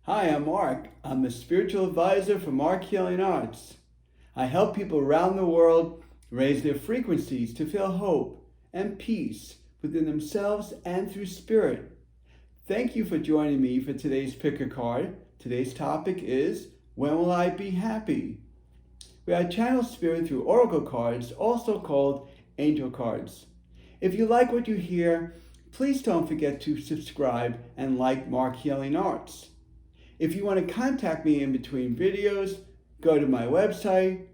Hi, I'm Marc. I'm the spiritual advisor for Marc Healing Arts. I help people around the world raise their frequencies to feel hope and peace within themselves and through spirit. Thank you for joining me for today's Pickacard. Today's topic is, when will I be happy? Where I channel spirit through oracle cards, also called angel cards. If you like what you hear, please don't forget to subscribe and like Marc Healing Arts. If you want to contact me in between videos, go to my website,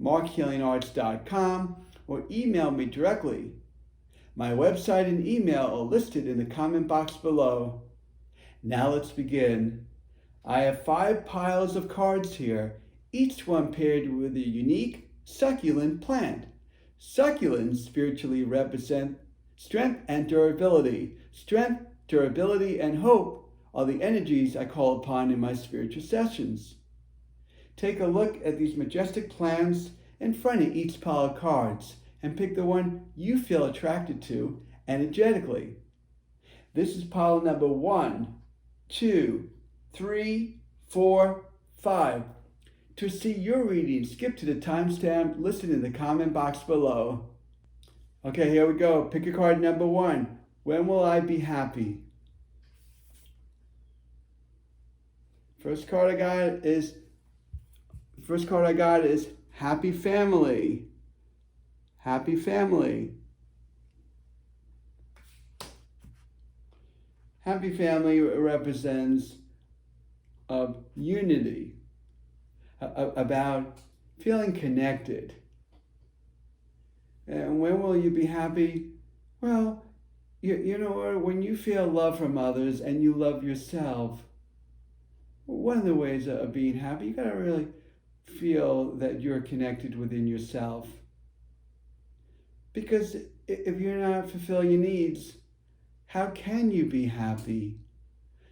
marchealingarts.com, or email me directly. My website and email are listed in the comment box below. Now let's begin. I have 5 piles of cards here, each one paired with a unique succulent plant. Succulents spiritually represent strength and durability. Strength, durability, and hope are the energies I call upon in my spiritual sessions. Take a look at these majestic plants in front of each pile of cards and pick the one you feel attracted to energetically. This is pile number 1, 2, 3, 4, 5. To see your reading, skip to the timestamp listed in the comment box below. Okay, here we go. Pick a card number 1. When will I be happy? First card I got is Happy Family. Happy Family. Happy Family represents unity, about feeling connected. And when will you be happy? Well, you know what? When you feel love from others and you love yourself, one of the ways of being happy, you got to really feel that you're connected within yourself. Because if you're not fulfilling your needs, how can you be happy?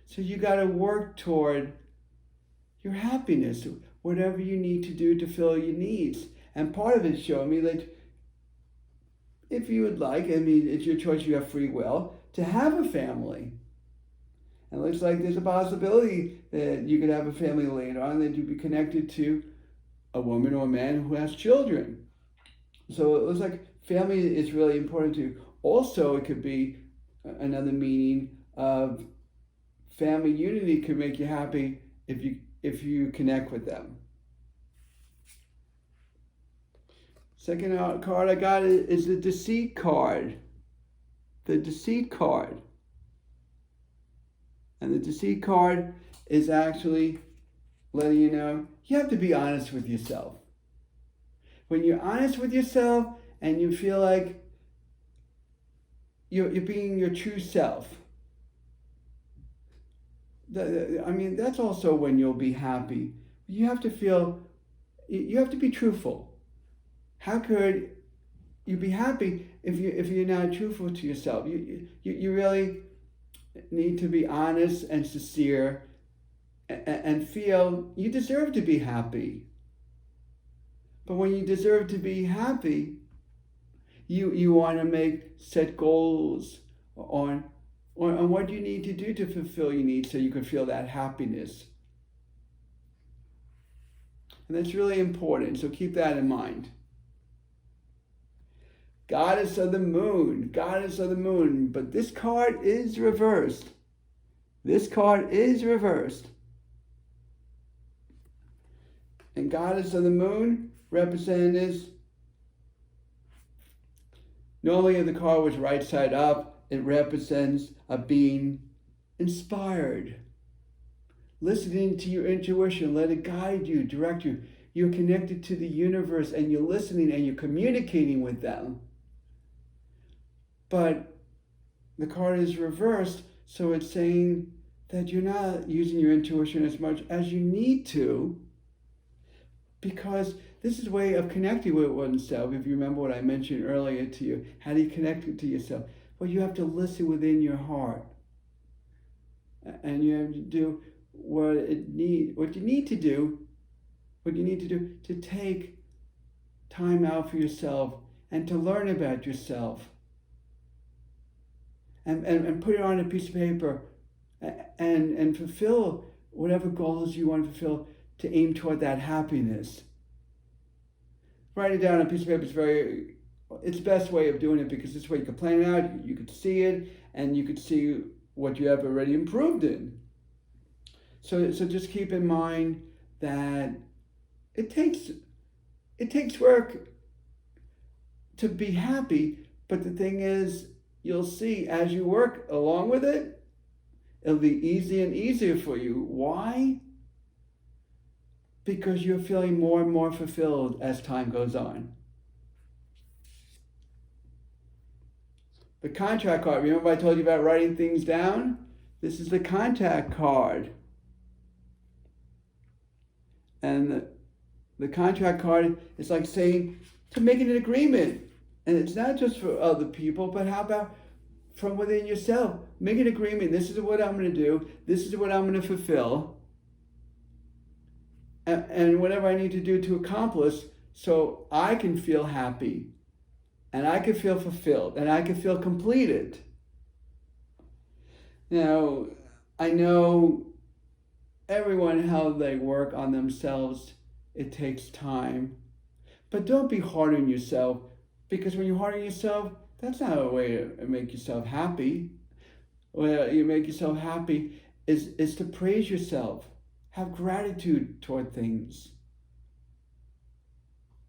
So you got to work toward your happiness, whatever you need to do to fill your needs. And part of it showed me that if you would like, it's your choice, you have free will, to have a family. And it looks like there's a possibility that you could have a family later on, that you'd be connected to a woman or a man who has children. So it looks like family is really important to you. Also, it could be another meaning of family unity could make you happy if you connect with them. Second card I got is the Deceit card. The Deceit card. And the Deceit card is actually letting you know you have to be honest with yourself. When you're honest with yourself and you feel like you're being your true self, that's also when you'll be happy. You have to be truthful. How could you be happy if you're not truthful to yourself? You really need to be honest and sincere and feel you deserve to be happy. But when you deserve to be happy, you want to set goals on what you need to do to fulfill your needs so you can feel that happiness. And that's really important, so keep that in mind. Goddess of the Moon, Goddess of the Moon, but this card is reversed. This card is reversed. And Goddess of the Moon represents, normally if the card was right side up, it represents a being inspired, listening to your intuition, let it guide you, direct you. You're connected to the universe and you're listening and you're communicating with them. But the card is reversed, so it's saying that you're not using your intuition as much as you need to, because this is a way of connecting with oneself. If you remember what I mentioned earlier to you, how do you connect to yourself? Well, you have to listen within your heart. And you have to do what you need to do to take time out for yourself and to learn about yourself. And put it on a piece of paper and fulfill whatever goals you want to fulfill, to aim toward that happiness. Write it down on a piece of paper it's the best way of doing it, because this way you can plan it out, you could see it, and you could see what you have already improved in. So just keep in mind that it takes work to be happy, but the thing is, you'll see as you work along with it, it'll be easier and easier for you. Why? Because you're feeling more and more fulfilled as time goes on. The contract card, remember I told you about writing things down? This is the contact card. And the contract card is like saying, to making an agreement. And it's not just for other people, but how about from within yourself? Make an agreement. This is what I'm going to do. This is what I'm going to fulfill. And whatever I need to do to accomplish, so I can feel happy. And I can feel fulfilled. And I can feel completed. Now, I know everyone, how they work on themselves, it takes time. But don't be hard on yourself, because when you're hard on yourself, that's not a way to make yourself happy. Where you make yourself happy is to praise yourself. Have gratitude toward things.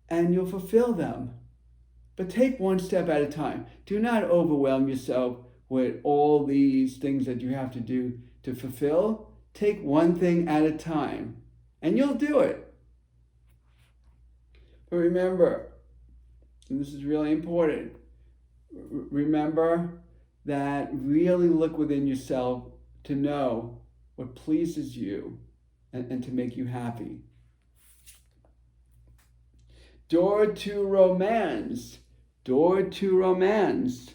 And you'll fulfill them. But take one step at a time. Do not overwhelm yourself with all these things that you have to do to fulfill. Take one thing at a time, and you'll do it. But remember, and this is really important, remember that really look within yourself to know what pleases you and to make you happy. Door to romance. Door to romance.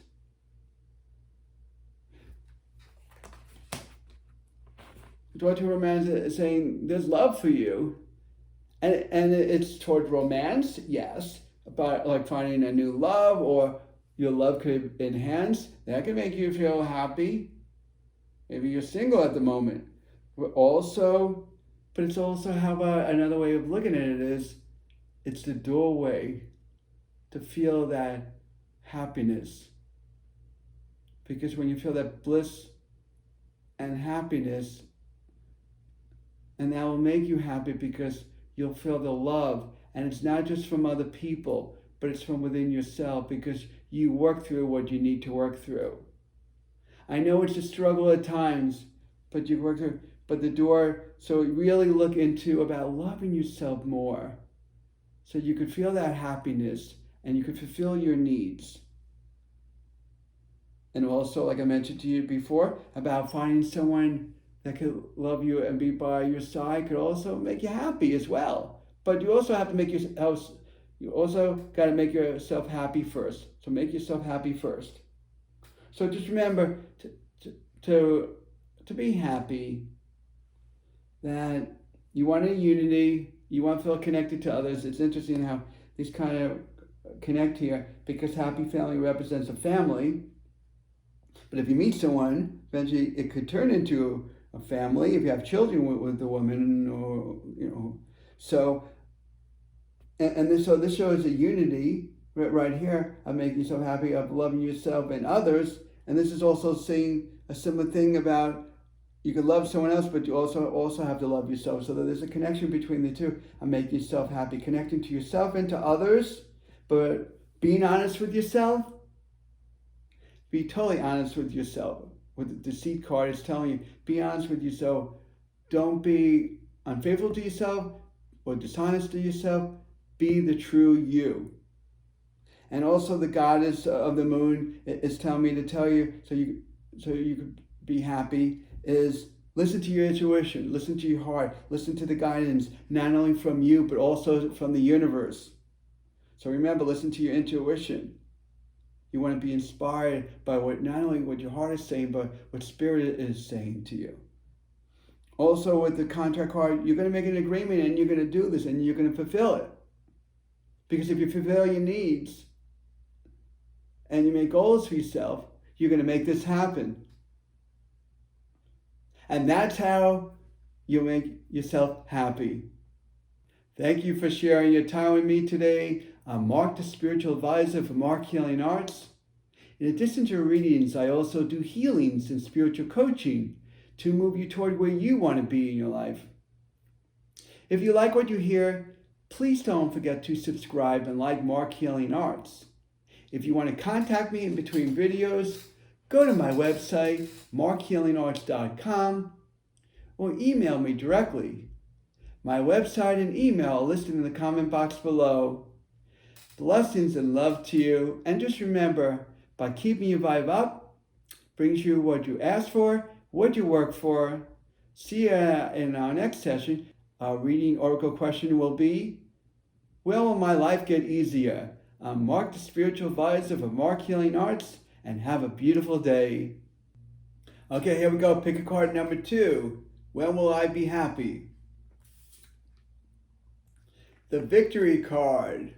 Door to romance is saying there's love for you. And it's toward romance, yes, about like finding a new love, or your love could enhance. That can make you feel happy. Maybe you're single at the moment. But it's also, how about another way of looking at it is, it's the doorway to feel that happiness. Because when you feel that bliss and happiness, and that will make you happy because you'll feel the love. And it's not just from other people, but it's from within yourself, because you work through what you need to work through. I know it's a struggle at times, but you work through. But the door, so really look into about loving yourself more, so you could feel that happiness and you could fulfill your needs. And also, like I mentioned to you before, about finding someone that could love you and be by your side could also make you happy as well. But you also have to make yourself, you also got to make yourself happy first. So make yourself happy first. So just remember to be happy, that you want a unity, you want to feel connected to others. It's interesting how these kind of connect here, because happy family represents a family. But if you meet someone, eventually it could turn into a family if you have children with the woman, or so. So this shows a unity right here of making yourself happy, of loving yourself and others. And this is also seeing a similar thing about you can love someone else, but you also have to love yourself. So that there's a connection between the two of making yourself happy, connecting to yourself and to others, but being honest with yourself. Be totally honest with yourself. What the deceit card is telling you, be honest with yourself. Don't be unfaithful to yourself or dishonest to yourself. Be the true you. And also the goddess of the moon is telling me to tell you, so you could be happy, is listen to your intuition, listen to your heart, listen to the guidance, not only from you, but also from the universe. So remember, listen to your intuition. You want to be inspired by not only what your heart is saying, but what spirit is saying to you. Also with the contract card, you're going to make an agreement and you're going to do this and you're going to fulfill it. Because if you fulfill your needs and you make goals for yourself, you're going to make this happen. And that's how you'll make yourself happy. Thank you for sharing your time with me today. I'm Marc, the Spiritual Advisor for Marc Healing Arts. In addition to readings, I also do healings and spiritual coaching to move you toward where you want to be in your life. If you like what you hear, please don't forget to subscribe and like Marc Healing Arts. If you want to contact me in between videos, go to my website, marchealingarts.com, or email me directly. My website and email are listed in the comment box below. Blessings and love to you. And just remember, by keeping your vibe up, brings you what you ask for, what you work for. See you in our next session. Our reading oracle question will be, when will my life get easier? I'm Marc, the Spiritual Advisor for Marc Healing Arts, and have a beautiful day. Okay, here we go. Pick a card number 2. When will I be happy? The Victory card.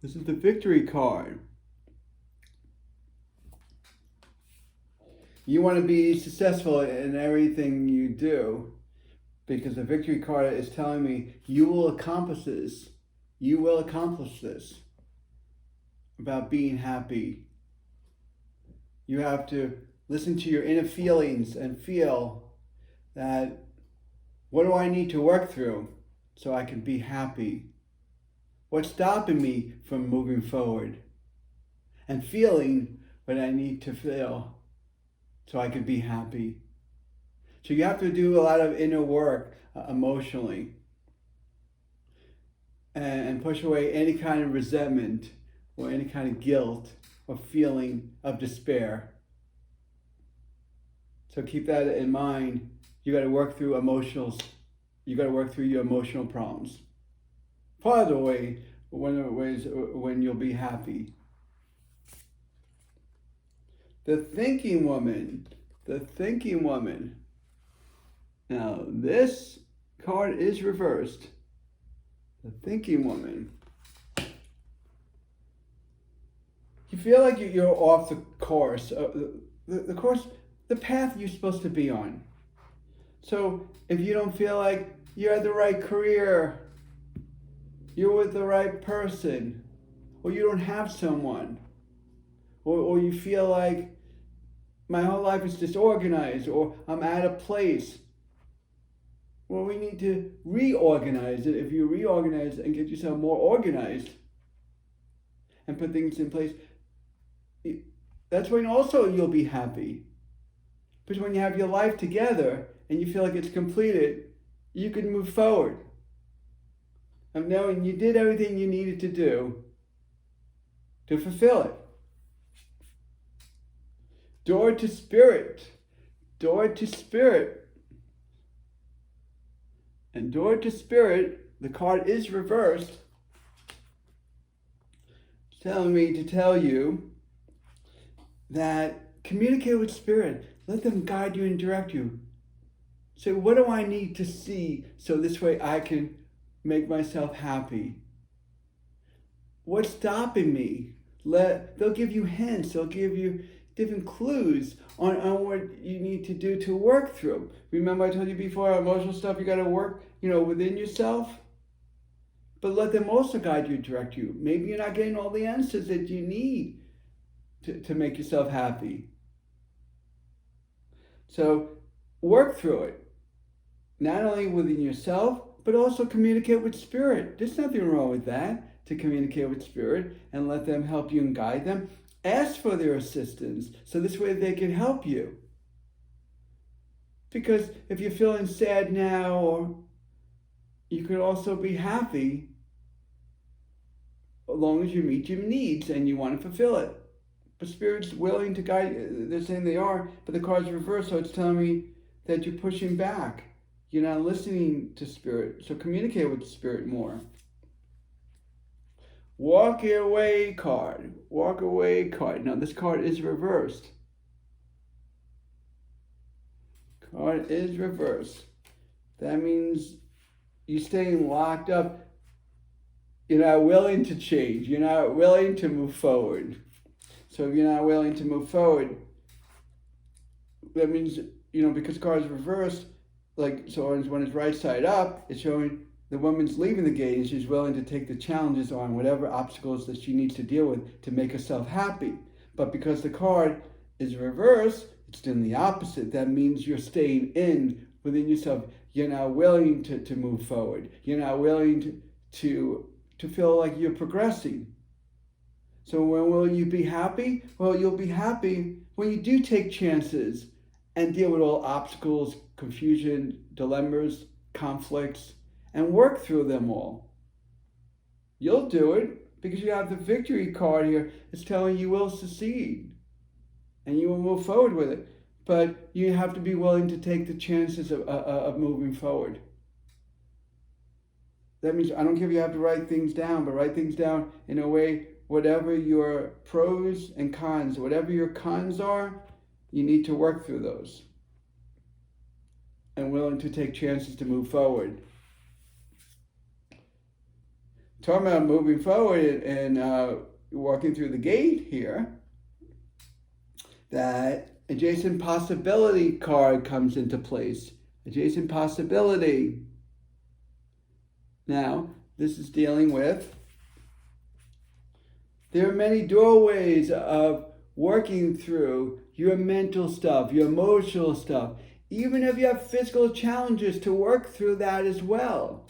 This is the Victory card. You want to be successful in everything you do, because the Victory card is telling me you will accomplish this. You will accomplish this. About being happy. You have to listen to your inner feelings and feel that, what do I need to work through so I can be happy? What's stopping me from moving forward? And feeling what I need to feel so I can be happy. So you have to do a lot of inner work emotionally and push away any kind of resentment or any kind of guilt or feeling of despair. So keep that in mind. You got to work through emotionals. You got to work through your emotional problems. Part of the way, one of the ways when you'll be happy. The Thinking Woman. The Thinking Woman. Now this card is reversed. The Thinking Woman. You feel like you're off the course, the course, the path you're supposed to be on. So if you don't feel like you're at the right career, you're with the right person, or you don't have someone, or you feel like my whole life is disorganized, or I'm out of place, well, we need to reorganize it. If you reorganize and get yourself more organized and put things in place, that's when also you'll be happy. Because when you have your life together and you feel like it's completed, you can move forward. Of knowing you did everything you needed to do to fulfill it. Door to Spirit. Door to Spirit. And Door to Spirit, the card is reversed, telling me to tell you that communicate with Spirit. Let them guide you and direct you. Say, what do I need to see so this way I can make myself happy? What's stopping me? They'll give you hints. They'll give you different clues on what you need to do to work through. Remember I told you before, emotional stuff you got to work, within yourself. But let them also guide you, direct you. Maybe you're not getting all the answers that you need to make yourself happy. So work through it. Not only within yourself, but also communicate with Spirit. There's nothing wrong with that, to communicate with Spirit and let them help you and guide them. Ask for their assistance, so this way they can help you. Because if you're feeling sad now, or you could also be happy, as long as you meet your needs and you want to fulfill it. But Spirit's willing to guide you. They're saying they are, but the card's reversed, so it's telling me that you're pushing back. You're not listening to Spirit, so communicate with Spirit more. Walk away card. Walk away card. Now this card is reversed. Card is reversed. That means you're staying locked up. You're not willing to change. You're not willing to move forward. So if you're not willing to move forward, that means, because card is reversed, so when it's right side up, it's showing the woman's leaving the gate and she's willing to take the challenges on whatever obstacles that she needs to deal with to make herself happy. But because the card is reversed, it's doing the opposite. That means you're staying in within yourself. You're not willing to move forward. You're not willing to feel like you're progressing. So when will you be happy? Well, you'll be happy when you do take chances and deal with all obstacles, confusion, dilemmas, conflicts, and work through them all. You'll do it because you have the victory card here. It's telling you will succeed and you will move forward with it. But you have to be willing to take the chances of moving forward. That means I don't care if you have to write things down, but write things down in a way, whatever your pros and cons, whatever your cons are, you need to work through those. And willing to take chances to move forward. Talking about moving forward and walking through the gate here, that adjacent possibility card comes into place. Adjacent possibility. Now, this is dealing with, there are many doorways of working through your mental stuff, your emotional stuff, even if you have physical challenges, to work through that as well.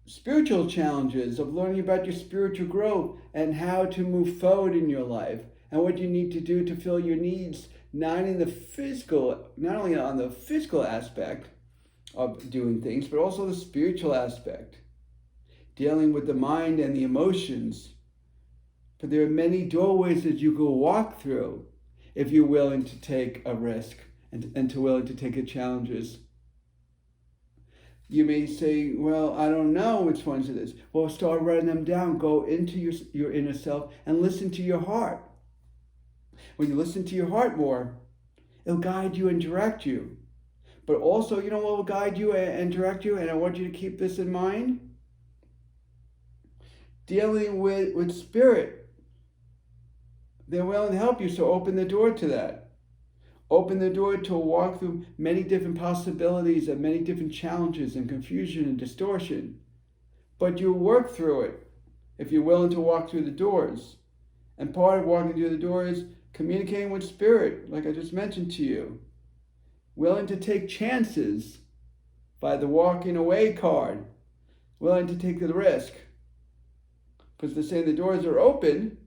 Spiritual challenges of learning about your spiritual growth and how to move forward in your life and what you need to do to fill your needs, not only on the physical aspect of doing things, but also the spiritual aspect, dealing with the mind and the emotions. But there are many doorways that you can walk through if you're willing to take a risk and to willing to take the challenges. You may say, well, I don't know which ones it is. Well, start writing them down. Go into your inner self and listen to your heart. When you listen to your heart more, it'll guide you and direct you. But also, you know what will guide you and direct you? And I want you to keep this in mind. Dealing with spirit. They're willing to help you, so open the door to that. Open the door to walk through many different possibilities and many different challenges and confusion and distortion. But you'll work through it if you're willing to walk through the doors. And part of walking through the door is communicating with spirit, like I just mentioned to you. Willing to take chances by the walking away card. Willing to take the risk. Because they're saying the doors are open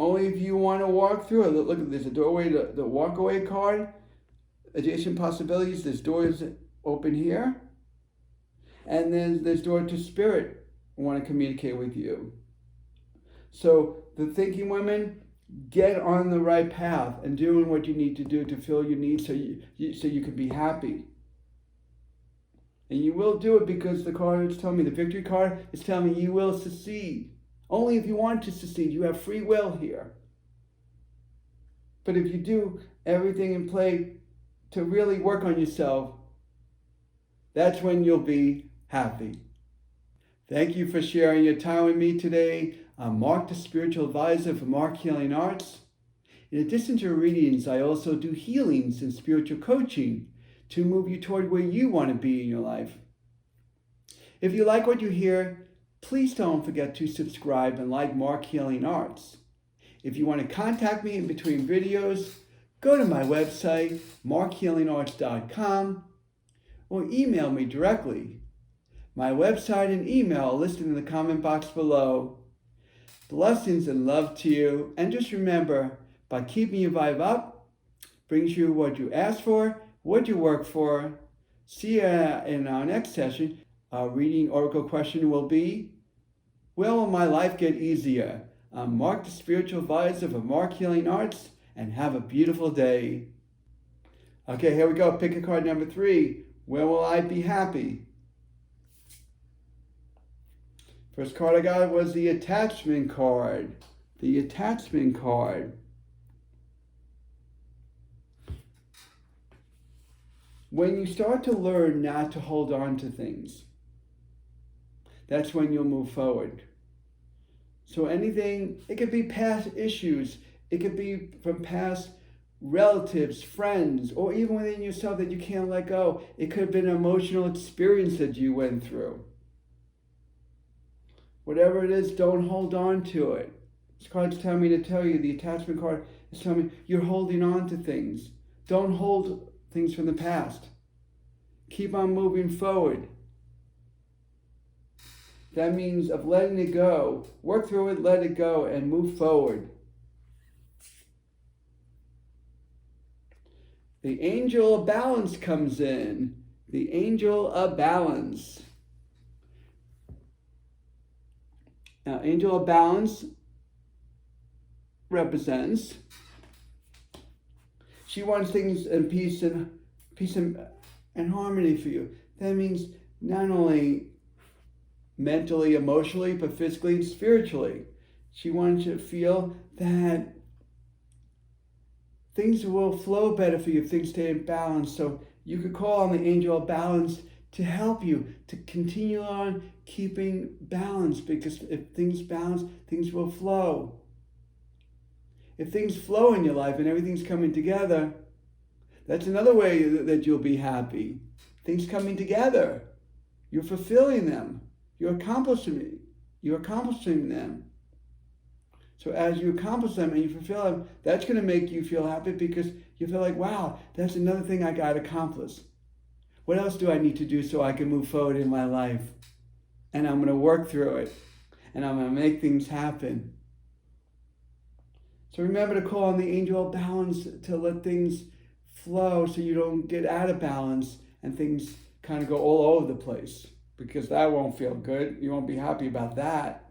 only if you want to walk through it. Look, there's a doorway, the walk away card, adjacent possibilities, there's doors open here. And then there's door to spirit who want to communicate with you. So the thinking women, get on the right path and doing what you need to do to fill your needs so you can be happy. And you will do it because the card is telling me, the victory card is telling me you will succeed. Only if you want to succeed. You have free will here. But if you do everything in play to really work on yourself, that's when you'll be happy. Thank you for sharing your time with me today. I'm Marc, the spiritual advisor for Marc Healing Arts. In addition to readings, I also do healings and spiritual coaching to move you toward where you want to be in your life. If you like what you hear, please don't forget to subscribe and like Marc Healing Arts. If you want to contact me in between videos, go to my website, marchealingarts.com, or email me directly. My website and email are listed in the comment box below. Blessings and love to you. And just remember, by keeping your vibe up, brings you what you ask for, what you work for. See you in our next session. Our reading oracle question will be, will my life get easier? I'm Marc, the spiritual advisor for Marc Healing Arts, and have a beautiful day. Okay, here we go. Pickacard number 3. Where will I be happy? First card I got was the attachment card. The attachment card. When you start to learn not to hold on to things, that's when you'll move forward. So anything, it could be past issues. It could be from past relatives, friends, or even within yourself that you can't let go. It could have been an emotional experience that you went through. Whatever it is, don't hold on to it. This card's telling me to tell you, the attachment card is telling me you're holding on to things. Don't hold things from the past. Keep on moving forward. That means of letting it go. Work through it, let it go, and move forward. The angel of balance comes in. The angel of balance. Now, angel of balance represents, she wants things in peace and harmony for you. That means not only mentally, emotionally, but physically and spiritually. She wants you to feel that things will flow better for you if things stay in balance. So you could call on the angel of balance to help you to continue on keeping balance, because if things balance, things will flow. If things flow in your life and everything's coming together, that's another way that you'll be happy. Things coming together. You're fulfilling them. You're accomplishing them. So as you accomplish them and you fulfill them, that's going to make you feel happy, because you feel like, wow, that's another thing I got accomplished. What else do I need to do so I can move forward in my life? And I'm going to work through it. And I'm going to make things happen. So remember to call on the angel of balance to let things flow so you don't get out of balance and things kind of go all over the place, because that won't feel good. You won't be happy about that.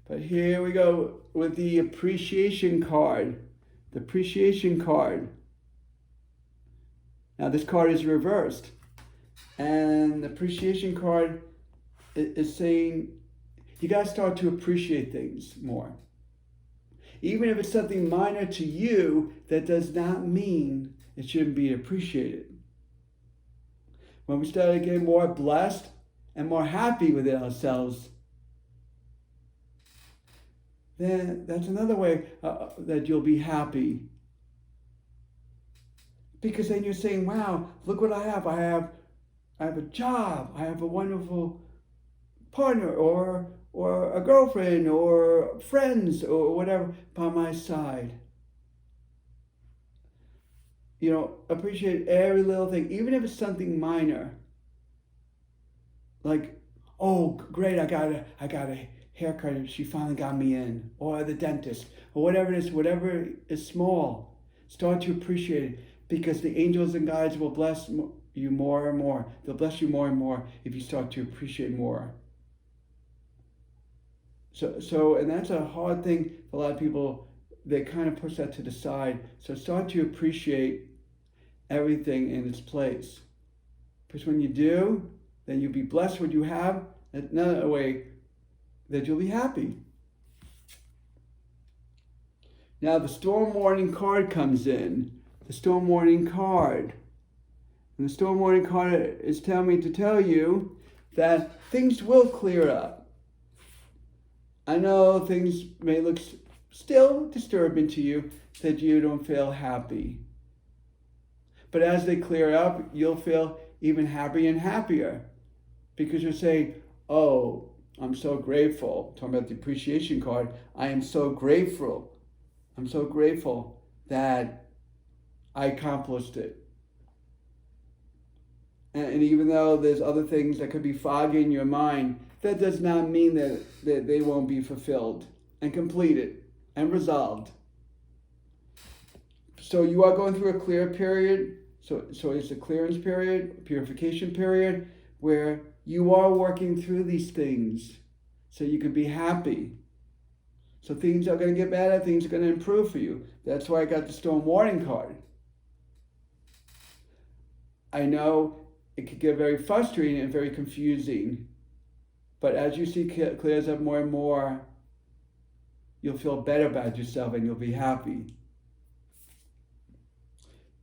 But here we go with the appreciation card. The appreciation card. Now this card is reversed. And the appreciation card is saying you got to start to appreciate things more. Even if it's something minor to you, that does not mean it shouldn't be appreciated. When we start to get more blessed and more happy with ourselves, then that's another way that you'll be happy. Because then you're saying, wow, look what I have. I have a job. I have a wonderful partner or a girlfriend or friends or whatever by my side. You know, appreciate every little thing, even if it's something minor. Like, oh, great, I got a haircut and she finally got me in, or the dentist, or whatever it is, whatever is small. Start to appreciate it, because the angels and guides will bless you more and more. They'll bless you more and more if you start to appreciate more. So, and that's a hard thing for a lot of people. They kind of push that to the side. So start to appreciate everything in its place. Because when you do, then you'll be blessed with what you have. That's another way that you'll be happy. Now the storm warning card comes in. The storm warning card. And the storm warning card is telling me to tell you that things will clear up. I know things may look still disturbing to you, that you don't feel happy. But as they clear up, you'll feel even happier and happier. Because you're saying, oh, I'm so grateful. Talking about the appreciation card, I am so grateful. I'm so grateful that I accomplished it. And even though there's other things that could be foggy in your mind, that does not mean that they won't be fulfilled and completed and resolved. So you are going through a clear period. So it's a clearance period, purification period, where you are working through these things so you can be happy. So things are going to get better, things are going to improve for you. That's why I got the storm warning card. I know it could get very frustrating and very confusing, but as you see it clears up more and more, you'll feel better about yourself and you'll be happy.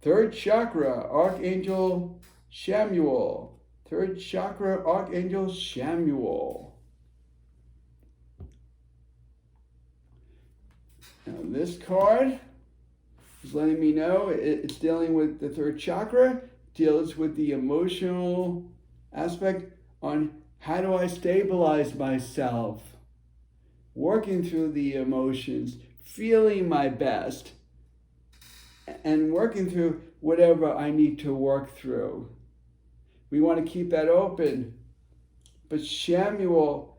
Third chakra, Archangel Shamuel. Third chakra, Archangel Shamuel. Now this card is letting me know it's dealing with the third chakra, deals with the emotional aspect on how do I stabilize myself, working through the emotions, feeling my best, and working through whatever I need to work through. We want to keep that open. But Shamuel,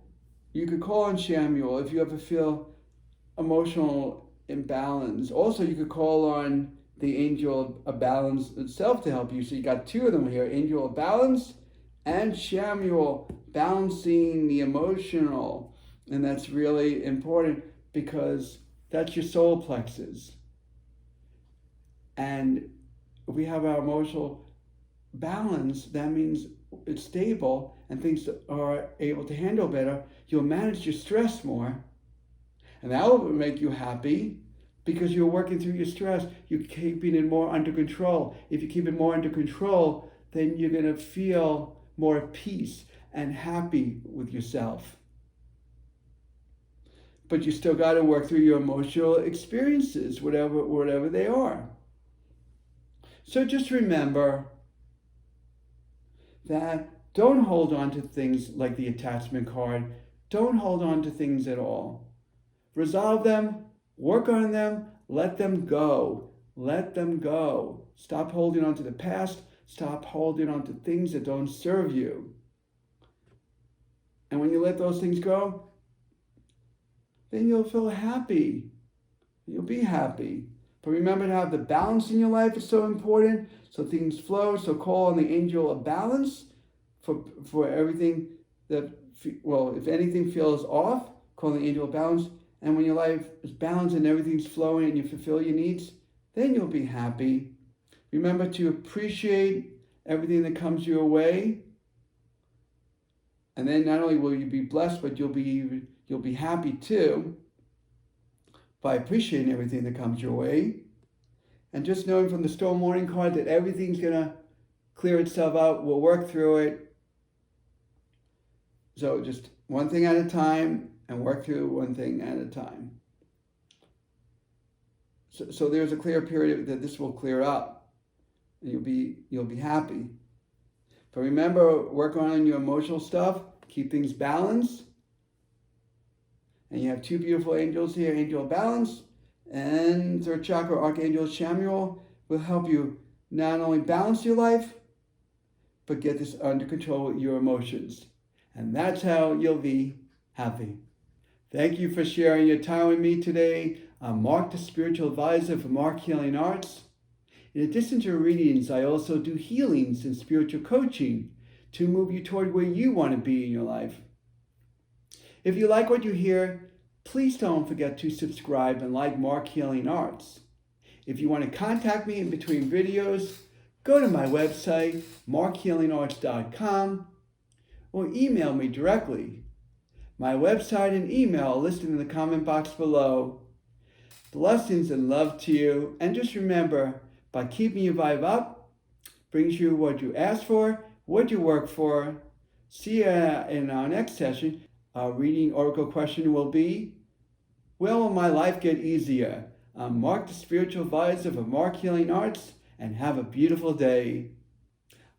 you could call on Shamuel if you ever feel emotional imbalance. Also, you could call on the angel of balance itself to help you. So you got two of them here, angel of balance and Shamuel, balancing the emotional. And that's really important because that's your solar plexus. And if we have our emotional balance, that means it's stable and things are able to handle better. You'll manage your stress more. And that will make you happy because you're working through your stress. You're keeping it more under control. If you keep it more under control, then you're going to feel more at peace and happy with yourself. But you still got to work through your emotional experiences, whatever they are. So just remember that don't hold on to things like the attachment card. Don't hold on to things at all. Resolve them, work on them, let them go. Let them go. Stop holding on to the past. Stop holding on to things that don't serve you. And when you let those things go, then you'll feel happy. You'll be happy. But remember to have the balance in your life is so important, so things flow. So call on the angel of balance for everything that, well, if anything feels off, call the angel of balance. And when your life is balanced and everything's flowing and you fulfill your needs, then you'll be happy. Remember to appreciate everything that comes your way. And then not only will you be blessed, but you'll be happy too by appreciating everything that comes your way. And just knowing from the storm warning card that everything's going to clear itself out. We'll work through it. So just one thing at a time and work through one thing at a time. So there's a clear period that this will clear up and you'll be happy. But remember, work on your emotional stuff, keep things balanced. And you have two beautiful angels here, angel of balance and third chakra archangel Shamuel will help you not only balance your life, but get this under control with your emotions. And that's how you'll be happy. Thank you for sharing your time with me today. I'm Marc, the spiritual advisor for Marc Healing Arts. In addition to readings, I also do healings and spiritual coaching to move you toward where you want to be in your life. If you like what you hear, please don't forget to subscribe and like Marc Healing Arts. If you want to contact me in between videos, go to my website, marchealingarts.com, or email me directly. My website and email are listed in the comment box below. Blessings and love to you. And just remember, by keeping your vibe up, brings you what you ask for, what you work for. See you in our next session. Our reading oracle question will be, will my life get easier? I'm Marc, the spiritual advisor for Marc Healing Arts, and have a beautiful day.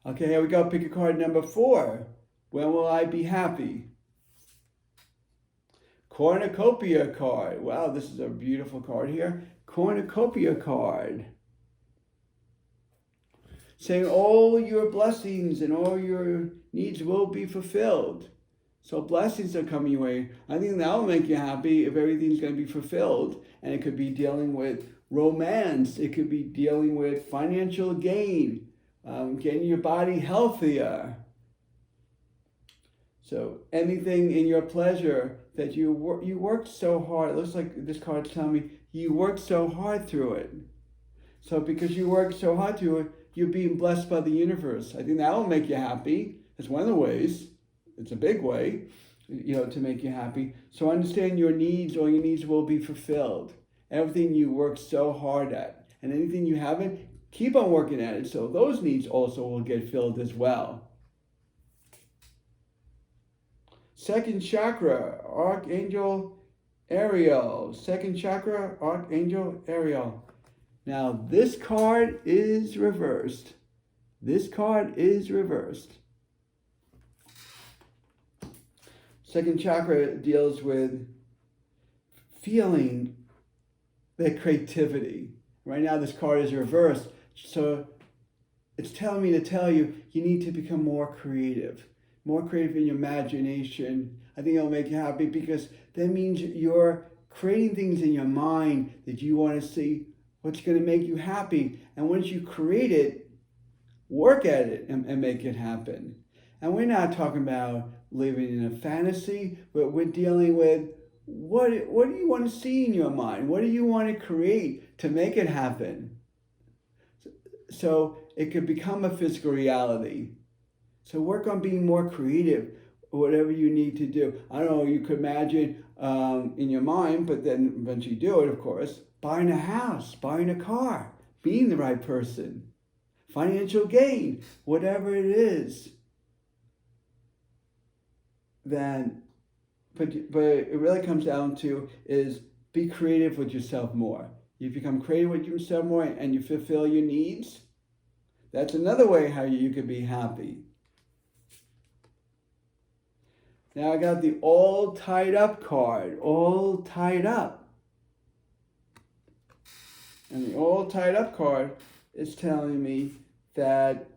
Okay, here we go. Pick a card number 4. When will I be happy? Cornucopia card. Wow, this is a beautiful card here. Cornucopia card. Saying all your blessings and all your needs will be fulfilled. So blessings are coming your way. I think that will make you happy if everything's going to be fulfilled. And it could be dealing with romance. It could be dealing with financial gain. Getting your body healthier. So anything in your pleasure that you worked so hard. It looks like this card's telling me you worked so hard through it. So because you worked so hard through it, you're being blessed by the universe. I think that will make you happy. It's one of the ways. It's a big way, to make you happy. So understand your needs, all your needs will be fulfilled. Everything you worked so hard at. And anything you haven't, keep on working at it. So those needs also will get filled as well. Second chakra, Archangel Ariel, second chakra, Archangel Ariel. Now this card is reversed. This card is reversed. Second chakra deals with feeling that creativity. Right now this card is reversed. So it's telling me to tell you, you need to become more creative in your imagination. I think it'll make you happy because that means you're creating things in your mind that you want to see what's going to make you happy. And once you create it, work at it and make it happen. And we're not talking about living in a fantasy, but we're dealing with what do you want to see in your mind? What do you want to create to make it happen? So it could become a physical reality. So work on being more creative, whatever you need to do. I don't know, you could imagine in your mind, but then eventually do it, of course, buying a house, buying a car, being the right person, financial gain, whatever it is. Then, but it really comes down to is be creative with yourself more. You become creative with yourself more and you fulfill your needs. That's another way how you could be happy. Now I got the all tied up card, all tied up. And the all tied up card is telling me that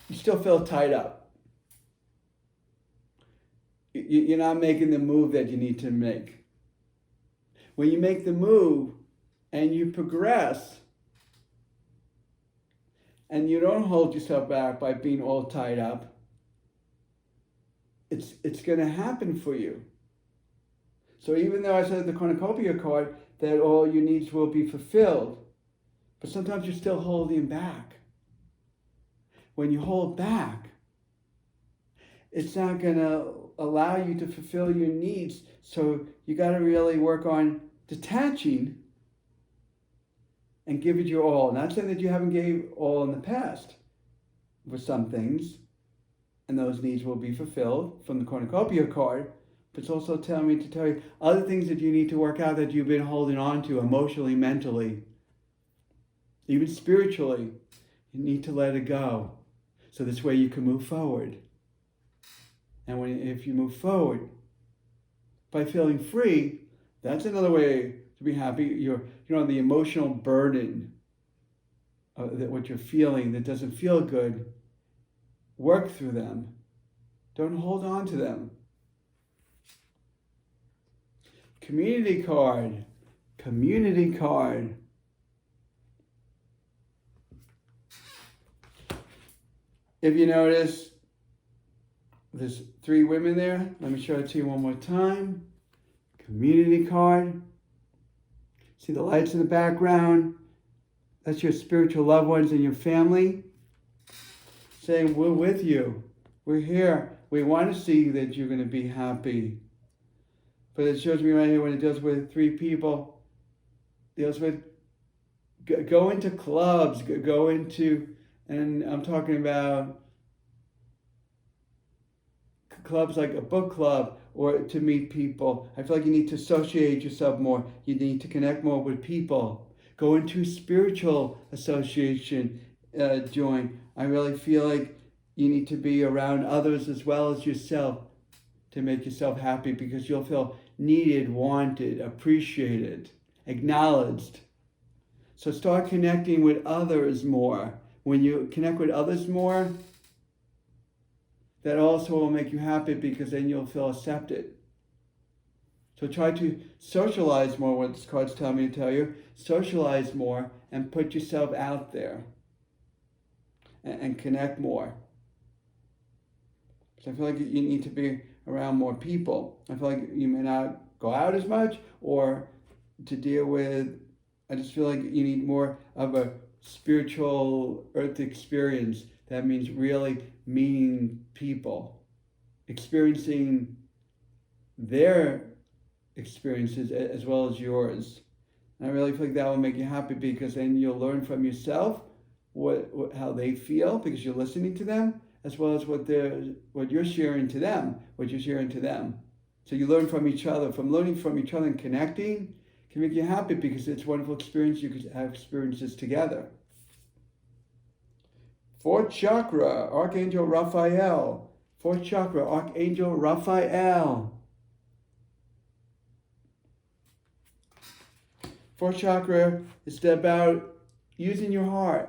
you still feel tied up. You're not making the move that you need to make. When you make the move and you progress and you don't hold yourself back by being all tied up, it's going to happen for you. So even though I said the cornucopia card that all your needs will be fulfilled, but sometimes you're still holding back. When you hold back, it's not going to allow you to fulfill your needs. So you got to really work on detaching and give it your all. Not saying that you haven't gave all in the past with some things, and those needs will be fulfilled from the cornucopia card, but it's also telling me to tell you other things that you need to work out that you've been holding on to emotionally, mentally, even spiritually. You need to let it go. So this way you can move forward. And if you move forward by feeling free, that's another way to be happy. The emotional burden that what you're feeling that doesn't feel good, work through them. Don't hold on to them. Community card. Community card. If you notice, there's 3 women there. Let me show it to you one more time. Community card. See the lights in the background? That's your spiritual loved ones and your family. Saying, we're with you. We're here. We want to see that you're going to be happy. But it shows me right here when it deals with 3 people. It deals with go into clubs, go into, and I'm talking about clubs like a book club or to meet people. I feel like you need to associate yourself more. You need to connect more with people. Go into spiritual association, join. I really feel like you need to be around others as well as yourself to make yourself happy because you'll feel needed, wanted, appreciated, acknowledged. So start connecting with others more. When you connect with others more, that also will make you happy because then you'll feel accepted. So try to socialize more, what this card's telling me to tell you. Socialize more and put yourself out there and connect more. So I feel like you need to be around more people. I feel like you may not go out as much or to deal with, I just feel like you need more of a spiritual earth experience. That means really meeting people, experiencing their experiences as well as yours. And I really feel like that will make you happy because then you'll learn from yourself how they feel because you're listening to them, as well as what you're sharing to them, what you're sharing to them. So you learn from each other. From learning from each other and connecting can make you happy because it's a wonderful experience. You could have experiences together. Fourth chakra, Archangel Raphael. Fourth chakra, Archangel Raphael. Fourth chakra is about using your heart.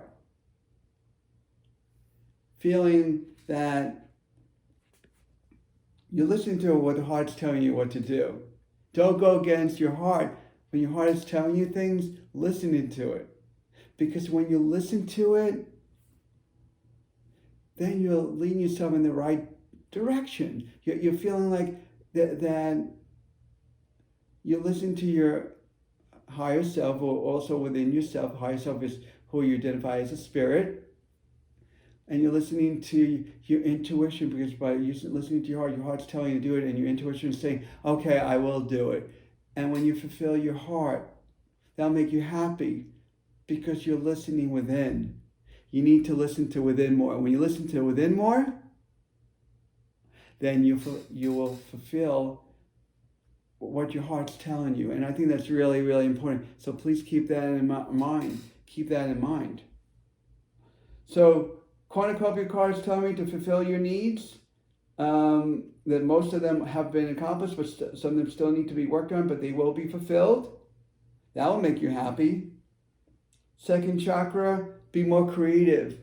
Feeling that you're listening to what the heart's telling you what to do. Don't go against your heart. When your heart is telling you things, listening to it. Because when you listen to it, then you're leading yourself in the right direction. You're feeling like that you're listening to your higher self, or also within yourself. Higher self is who you identify as a spirit. And you're listening to your intuition, because by listening to your heart's telling you to do it, and your intuition is saying, okay, I will do it. And when you fulfill your heart, that'll make you happy because you're listening within. You need to listen to within more. When you listen to within more, then you will fulfill what your heart's telling you. And I think that's really, really important. So please keep that in mind. Keep that in mind. So cornucopia cards tell me to fulfill your needs. That most of them have been accomplished, but some of them still need to be worked on, but they will be fulfilled. That will make you happy. Second chakra, be more creative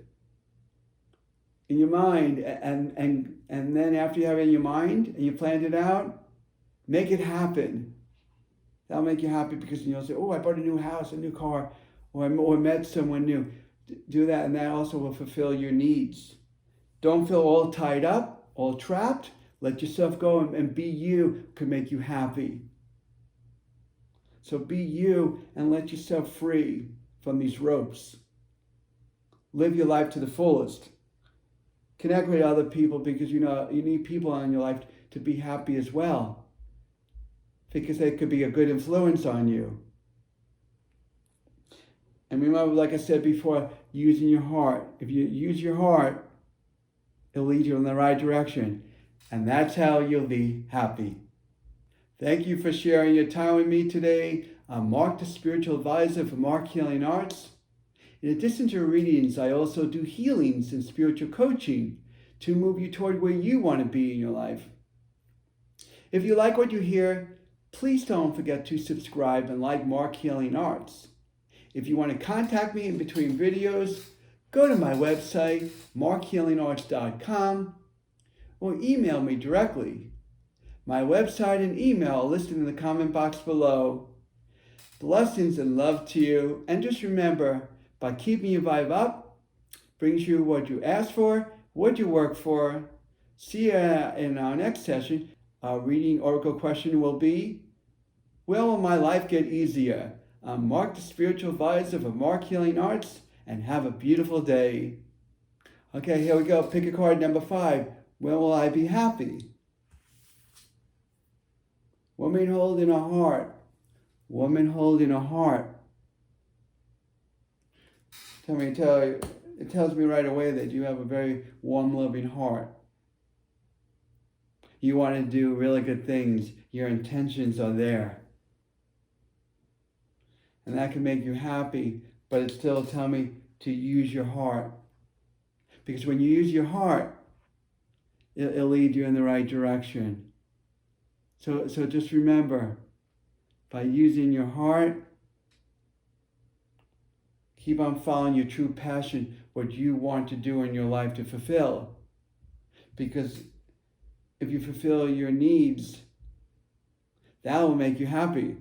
in your mind. And then after you have it in your mind and you planned it out, make it happen. That'll make you happy because you'll say, oh, I bought a new house, a new car, or met someone new. Do that, and that also will fulfill your needs. Don't feel all tied up, all trapped. Let yourself go, and be you can make you happy. So be you and let yourself free from these ropes. Live your life to the fullest. Connect with other people, because you need people in your life to be happy as well, because they could be a good influence on you. And remember, like I said before, using your heart. If you use your heart, it'll lead you in the right direction. And that's how you'll be happy. Thank you for sharing your time with me today. I'm Marc, the spiritual advisor for Marc Healing Arts. In addition to readings, I also do healings and spiritual coaching to move you toward where you want to be in your life. If you like what you hear, please don't forget to subscribe and like Marc Healing Arts. If you want to contact me in between videos, go to my website, marchealingarts.com, or email me directly. My website and email are listed in the comment box below. Blessings and love to you. And just remember, by keeping your vibe up, brings you what you ask for, what you work for. See you in our next session. Our reading oracle question will be, where will my life get easier? I'm Marc, the spiritual advisor for Marc Healing Arts, and have a beautiful day. Okay, here we go. Pick a card, number 5. When will I be happy? Woman holding a heart. Woman holding a heart. It tells me right away that you have a very warm, loving heart. You want to do really good things. Your intentions are there. And that can make you happy, but it still tells me to use your heart. Because when you use your heart, it'll lead you in the right direction. So just remember, by using your heart, keep on following your true passion, what you want to do in your life to fulfill. Because if you fulfill your needs, that will make you happy.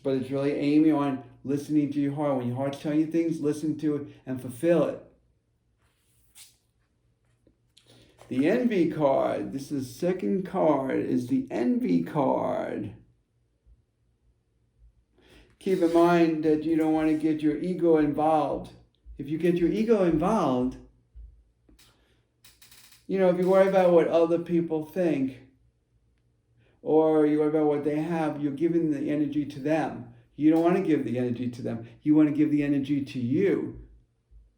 But it's really aiming on listening to your heart. When your heart's telling you things, listen to it and fulfill it. The Envy card. This is the second card, is the Envy card. Keep in mind that you don't want to get your ego involved. If you get your ego involved, if you worry about what other people think, or you worry about what they have, you're giving the energy to them. You don't want to give the energy to them. You want to give the energy to you.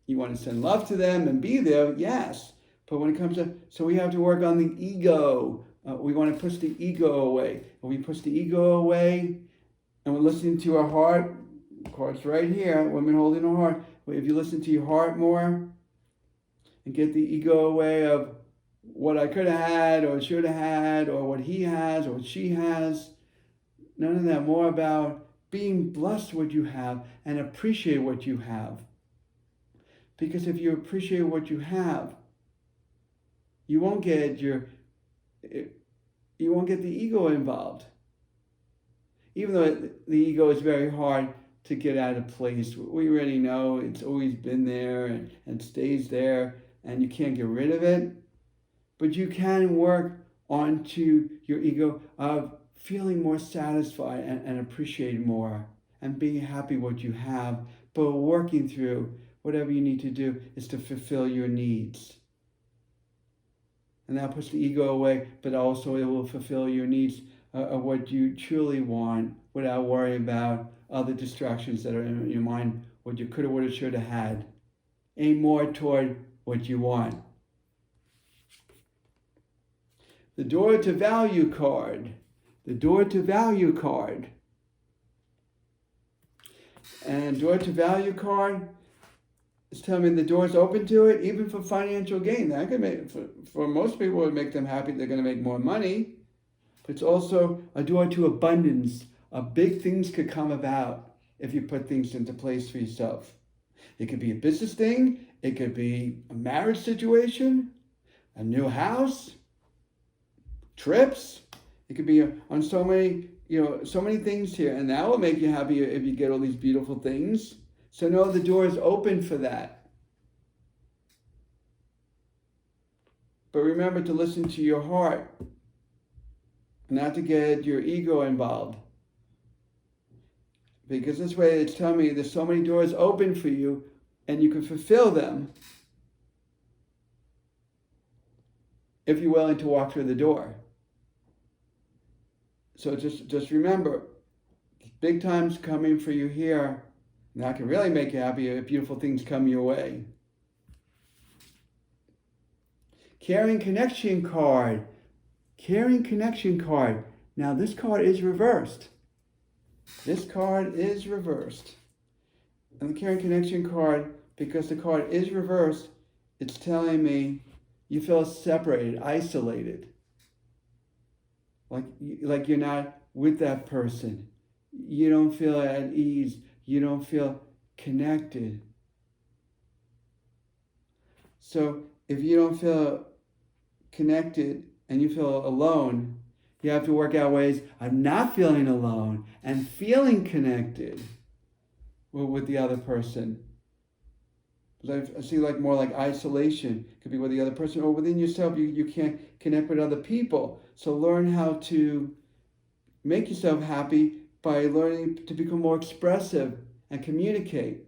You want to send love to them and be there, yes. But when it comes to, so we have to work on the ego. we want to push the ego away. When we push the ego away and we're listening to our heart, heart's right here, women holding our heart. If you listen to your heart more and get the ego away of what I could have had or should have had or what he has or what she has, none of that, more about being blessed what you have and appreciate what you have. Because if you appreciate what you have, you won't get the ego involved. Even though the ego is very hard to get out of place. We already know it's always been there and stays there, and you can't get rid of it. But you can work onto your ego of feeling more satisfied and appreciating more and being happy what you have, but working through whatever you need to do is to fulfill your needs. And that puts the ego away, but also it will fulfill your needs of what you truly want without worrying about other distractions that are in your mind, what you could have, would have, should have had. Aim more toward what you want. The Door to Value card. The Door to Value card. And Door to Value card is telling me the door's open to it, even for financial gain. That could make, for most people, it would make them happy. They're going to make more money. But it's also a door to abundance. Big things could come about if you put things into place for yourself. It could be a business thing. It could be a marriage situation, a new house, trips. It could be on so many things here. And that will make you happy if you get all these beautiful things. So know the door is open for that. But remember to listen to your heart, not to get your ego involved. Because this way it's telling me there's so many doors open for you and you can fulfill them if you're willing to walk through the door. So just remember, big times coming for you here. And that can really make you happy if beautiful things come your way. Caring Connection card. Caring Connection card. Now this card is reversed. This card is reversed. And the Caring Connection card, because the card is reversed, it's telling me you feel separated, isolated. Like you're not with that person. You don't feel at ease. You don't feel connected. So if you don't feel connected and you feel alone, you have to work out ways of not feeling alone and feeling connected with the other person. I see more like isolation. It could be with the other person or within yourself. You can't connect with other people. So learn how to make yourself happy by learning to become more expressive and communicate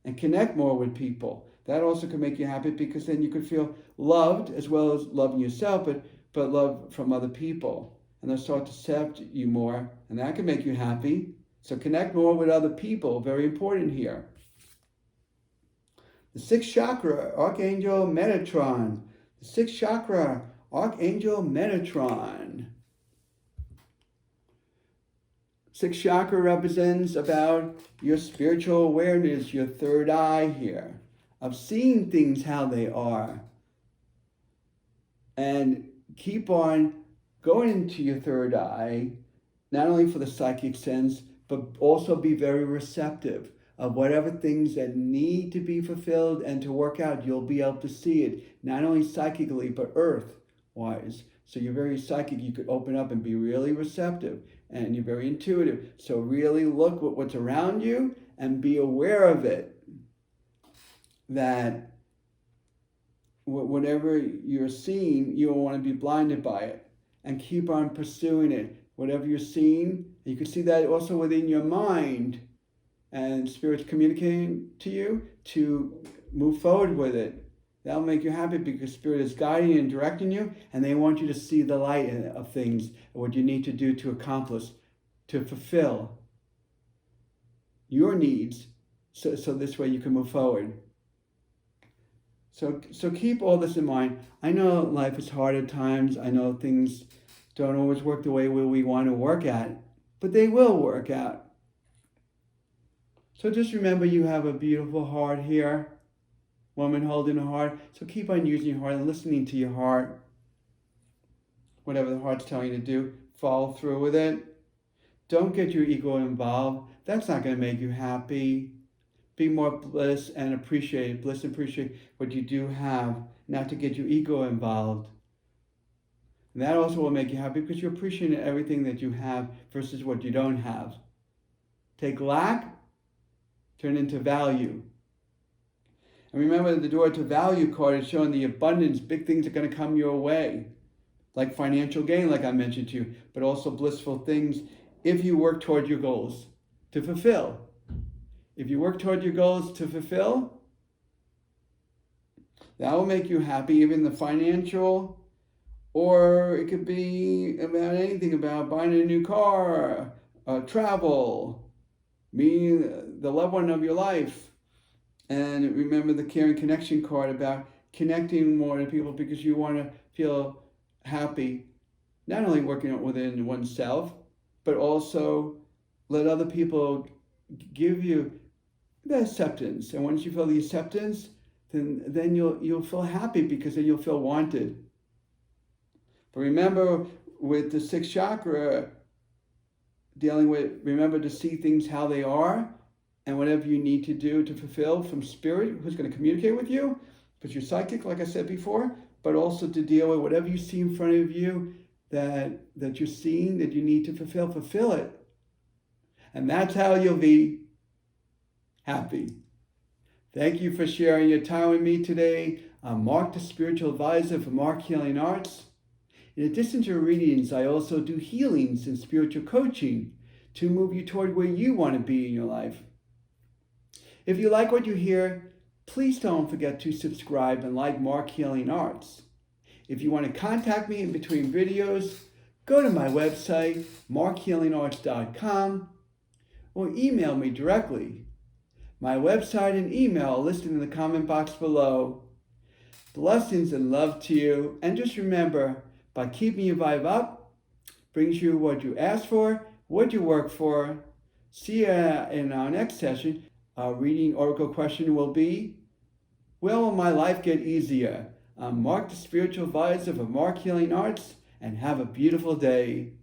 and connect more with people. That also can make you happy because then you can feel loved as well as loving yourself, but love from other people. And they'll start to accept you more, and that can make you happy. So connect more with other people, very important here. The sixth chakra, Archangel Metatron. The sixth chakra, Archangel Metatron. Sixth chakra represents about your spiritual awareness, your third eye here, of seeing things how they are. And keep on going into your third eye, not only for the psychic sense, but also be very receptive of whatever things that need to be fulfilled and to work out. You'll be able to see it, not only psychically, but earth-wise. So you're very psychic. You could open up and be really receptive, and you're very intuitive. So really look at what's around you and be aware of it. That whatever you're seeing, you don't want to be blinded by it, and keep on pursuing it. Whatever you're seeing, you can see that also within your mind, and Spirit's communicating to you to move forward with it. That'll make you happy because Spirit is guiding and directing you, and they want you to see the light of things, what you need to do to accomplish, to fulfill your needs, so this way you can move forward. So keep all this in mind. I know life is hard at times. I know things don't always work the way we want to work at, but they will work out. So just remember you have a beautiful heart here, woman holding a heart. So keep on using your heart and listening to your heart. Whatever the heart's telling you to do, follow through with it. Don't get your ego involved. That's not going to make you happy. Be more bliss and appreciate what you do have, not to get your ego involved. And that also will make you happy because you're appreciating everything that you have versus what you don't have. Take lack, turn into value. And remember, the door to value card is showing the abundance, big things are going to come your way. Like financial gain, like I mentioned to you, but also blissful things if you work toward your goals to fulfill. If you work toward your goals to fulfill, that will make you happy, even the financial, or it could be about anything, about buying a new car, travel, meeting the loved one of your life. And remember the caring connection card about connecting more to people because you want to feel happy, not only working within oneself, but also let other people give you the acceptance. And once you feel the acceptance, then you'll feel happy because then you'll feel wanted. But remember, with the sixth chakra, remember to see things how they are, and whatever you need to do to fulfill from spirit, who's going to communicate with you, because you're psychic, like I said before, but also to deal with whatever you see in front of you that you're seeing that you need to fulfill it. And that's how you'll be happy. Thank you for sharing your time with me today. I'm Marc, the spiritual advisor for Marc Healing Arts. In addition to readings, I also do healings and spiritual coaching to move you toward where you want to be in your life. If you like what you hear, please don't forget to subscribe and like Marc Healing Arts. If you want to contact me in between videos, go to my website, marchealingarts.com, or email me directly. My website and email are listed in the comment box below. Blessings and love to you. And just remember, by keeping your vibe up, brings you what you ask for, what you work for. See you in our next session. Our reading oracle question will be, will my life get easier? I'm Marc, the spiritual advisor for Marc Healing Arts, and have a beautiful day.